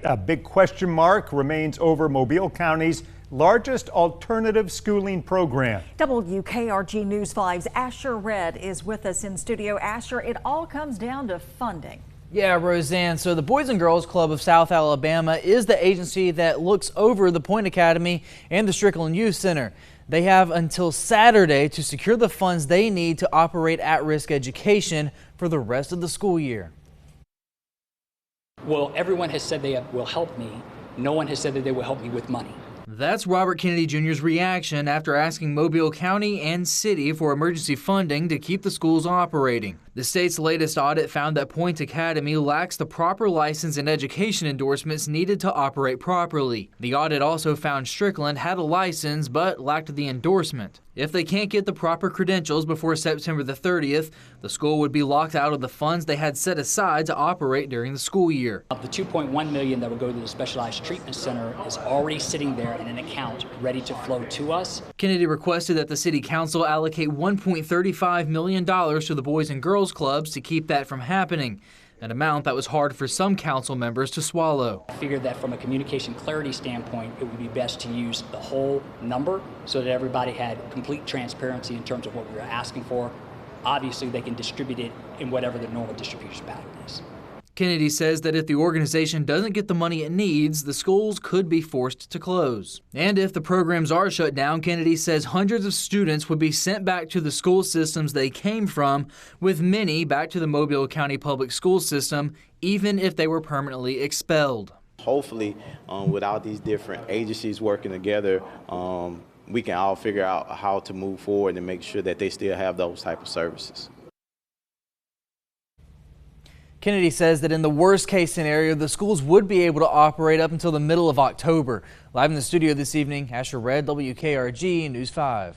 A big question mark remains over Mobile County's largest alternative schooling program. WKRG News 5's Asher Red is with us in studio. Asher, it all comes down to funding. Yeah, Roseanne. So the Boys and Girls Club of South Alabama is the agency that looks over the Point Academy and the Strickland Youth Center. They have until Saturday to secure the funds they need to operate at-risk education for the rest of the school year. Well, everyone has said they will help me. No one has said that they will help me with money. That's Robert Kennedy Jr.'s reaction after asking Mobile County and City for emergency funding to keep the schools operating. The state's latest audit found that Point Academy lacks the proper license and education endorsements needed to operate properly. The audit also found Strickland had a license but lacked the endorsement. If they can't get the proper credentials before September the 30th, the school would be locked out of the funds they had set aside to operate during the school year. The $2.1 million that will go to the Specialized Treatment Center is already sitting there in an account ready to flow to us. Kennedy requested that the City Council allocate $1.35 million to the Boys and Girls Clubs to keep that from happening, an amount that was hard for some council members to swallow. I figured that from a communication clarity standpoint, it would be best to use the whole number so that everybody had complete transparency in terms of what we were asking for. Obviously, they can distribute it in whatever the normal distribution pattern is. Kennedy says that if the organization doesn't get the money it needs, the schools could be forced to close. And if the programs are shut down, Kennedy says hundreds of students would be sent back to the school systems they came from, with many back to the Mobile County Public School System, even if they were permanently expelled. Hopefully, with all these different agencies working together, we can all figure out how to move forward and make sure that they still have those type of services. Kennedy says that in the worst case scenario, the schools would be able to operate up until the middle of October. Live in the studio this evening, Asher Red, WKRG News 5.